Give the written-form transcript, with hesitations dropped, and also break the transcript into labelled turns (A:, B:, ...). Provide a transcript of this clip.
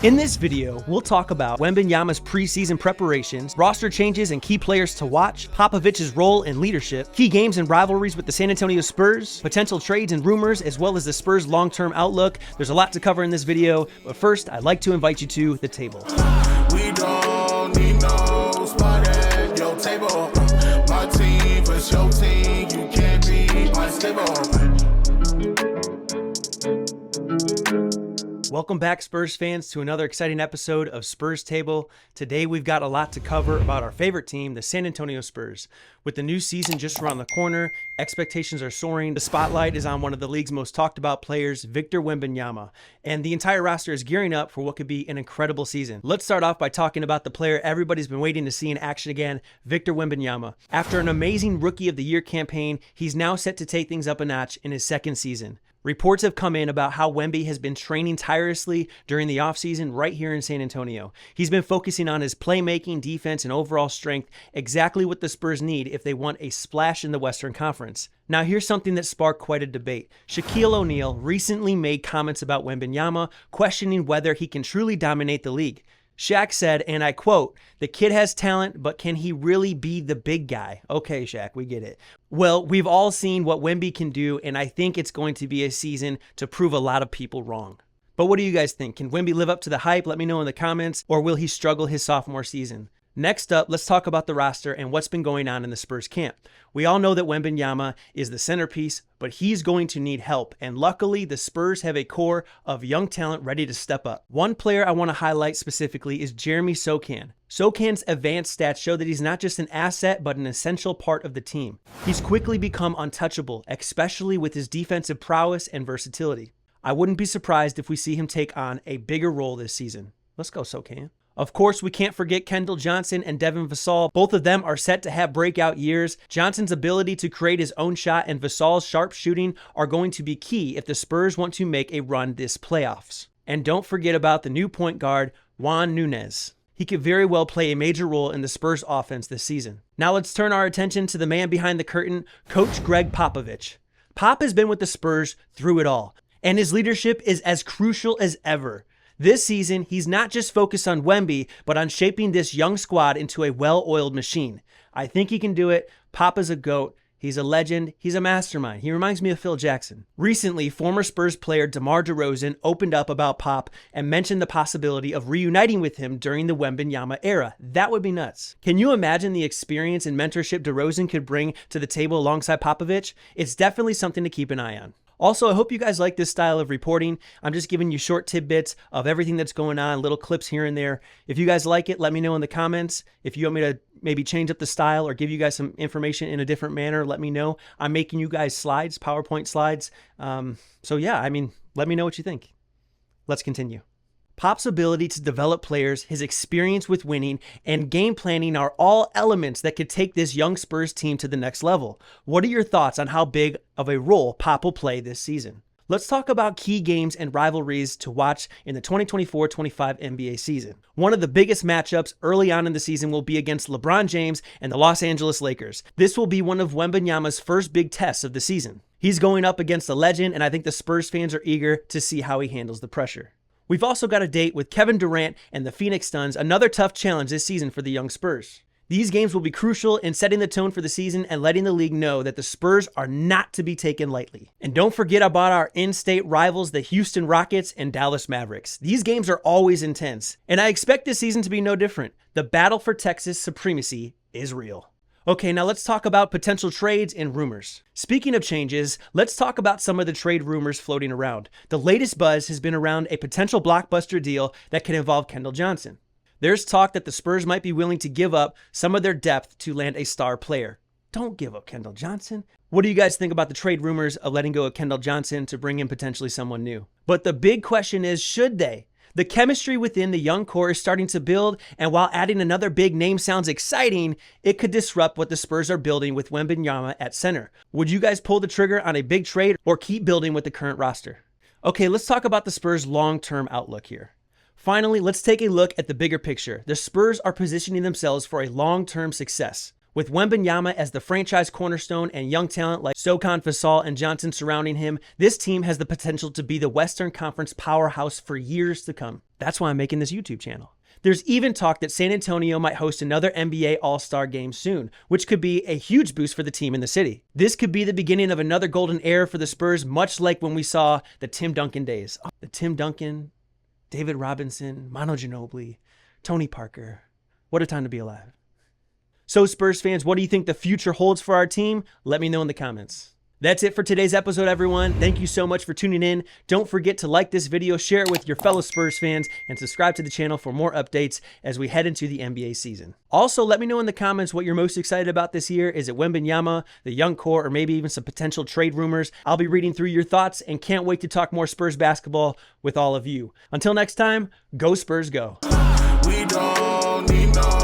A: In this video, we'll talk about Wembanyama's preseason preparations, roster changes and key players to watch, Popovich's role in leadership, key games and rivalries with the San Antonio Spurs, potential trades and rumors, as well as the Spurs' long-term outlook. There's a lot to cover in this video, but first, I'd like to invite you to the table.
B: We don't need no spot at your table. My team versus your team, you can't be unstable.
A: Welcome back, Spurs fans, to another exciting episode of Spurs Table. Today, we've got a lot to cover about our favorite team, the San Antonio Spurs. With the new season just around the corner, expectations are soaring. The spotlight is on one of the league's most talked about players, Victor Wembanyama, and the entire roster is gearing up for what could be an incredible season. Let's start off by talking about the player everybody's been waiting to see in action again, Victor Wembanyama. After an amazing Rookie of the Year campaign, he's now set to take things up a notch in his second season. Reports have come in about how Wemby has been training tirelessly during the offseason right here in San Antonio. He's been focusing on his playmaking, defense, and overall strength, exactly what the Spurs need if they want a splash in the Western Conference. Now, here's something that sparked quite a debate. Shaquille O'Neal recently made comments about Wembanyama, questioning whether he can truly dominate the league. Shaq said, and I quote, "The kid has talent, but can he really be the big guy?" Okay, Shaq, we get it. Well, we've all seen what Wemby can do, and I think it's going to be a season to prove a lot of people wrong. But what do you guys think? Can Wemby live up to the hype? Let me know in the comments, or will he struggle his sophomore season? Next up, let's talk about the roster and what's been going on in the Spurs camp. We all know that Wembanyama is the centerpiece, but he's going to need help, and luckily the Spurs have a core of young talent ready to step up. One player I want to highlight specifically is Jeremy Sochan. Sochan's advanced stats show that he's not just an asset, but an essential part of the team. He's quickly become untouchable, especially with his defensive prowess and versatility. I wouldn't be surprised if we see him take on a bigger role this season. Let's go, Sochan. Of course, we can't forget Kendall Johnson and Devin Vassell. Both of them are set to have breakout years. Johnson's ability to create his own shot and Vassell's sharp shooting are going to be key if the Spurs want to make a run this playoffs. And don't forget about the new point guard, Juan Nunez. He could very well play a major role in the Spurs offense this season. Now let's turn our attention to the man behind the curtain, Coach Greg Popovich. Pop has been with the Spurs through it all, and his leadership is as crucial as ever. This season, he's not just focused on Wemby, but on shaping this young squad into a well-oiled machine. I think he can do it. Pop is a GOAT. He's a legend. He's a mastermind. He reminds me of Phil Jackson. Recently, former Spurs player DeMar DeRozan opened up about Pop and mentioned the possibility of reuniting with him during the Wembanyama era. That would be nuts. Can you imagine the experience and mentorship DeRozan could bring to the table alongside Popovich? It's definitely something to keep an eye on. Also, I hope you guys like this style of reporting. I'm just giving you short tidbits of everything that's going on, little clips here and there. If you guys like it, let me know in the comments. If you want me to maybe change up the style or give you guys some information in a different manner, let me know. I'm making you guys slides, PowerPoint slides. So yeah, let me know what you think. Let's continue. Pop's ability to develop players, his experience with winning, and game planning are all elements that could take this young Spurs team to the next level. What are your thoughts on how big of a role Pop will play this season? Let's talk about key games and rivalries to watch in the 2024-25 NBA season. One of the biggest matchups early on in the season will be against LeBron James and the Los Angeles Lakers. This will be one of Wembanyama's first big tests of the season. He's going up against a legend, and I think the Spurs fans are eager to see how he handles the pressure. We've also got a date with Kevin Durant and the Phoenix Suns, another tough challenge this season for the young Spurs. These games will be crucial in setting the tone for the season and letting the league know that the Spurs are not to be taken lightly. And don't forget about our in-state rivals, the Houston Rockets and Dallas Mavericks. These games are always intense, and I expect this season to be no different. The battle for Texas supremacy is real. Okay, now let's talk about potential trades and rumors. Speaking of changes, let's talk about some of the trade rumors floating around. The latest buzz has been around a potential blockbuster deal that could involve Kendall Johnson. There's talk that the Spurs might be willing to give up some of their depth to land a star player. Don't give up Kendall Johnson. What do you guys think about the trade rumors of letting go of Kendall Johnson to bring in potentially someone new? But the big question is, should they? The chemistry within the young core is starting to build, and while adding another big name sounds exciting, it could disrupt what the Spurs are building with Wembanyama at center. Would you guys pull the trigger on a big trade or keep building with the current roster? Okay, let's talk about the Spurs' long-term outlook here. Finally, let's take a look at the bigger picture. The Spurs are positioning themselves for a long-term success. With Wembanyama as the franchise cornerstone and young talent like Sochan, Vassell, and Johnson surrounding him, this team has the potential to be the Western Conference powerhouse for years to come. That's why I'm making this YouTube channel. There's even talk that San Antonio might host another NBA All-Star game soon, which could be a huge boost for the team in the city. This could be the beginning of another golden era for the Spurs, much like when we saw the Tim Duncan days. The Tim Duncan, David Robinson, Manu Ginobili, Tony Parker. What a time to be alive. So Spurs fans, what do you think the future holds for our team? Let me know in the comments. That's it for today's episode, everyone. Thank you so much for tuning in. Don't forget to like this video, share it with your fellow Spurs fans, and subscribe to the channel for more updates as we head into the NBA season. Also, let me know in the comments what you're most excited about this year. Is it Wembanyama, the young core, or maybe even some potential trade rumors? I'll be reading through your thoughts and can't wait to talk more Spurs basketball with all of you. Until next time, go Spurs go.
B: We don't need no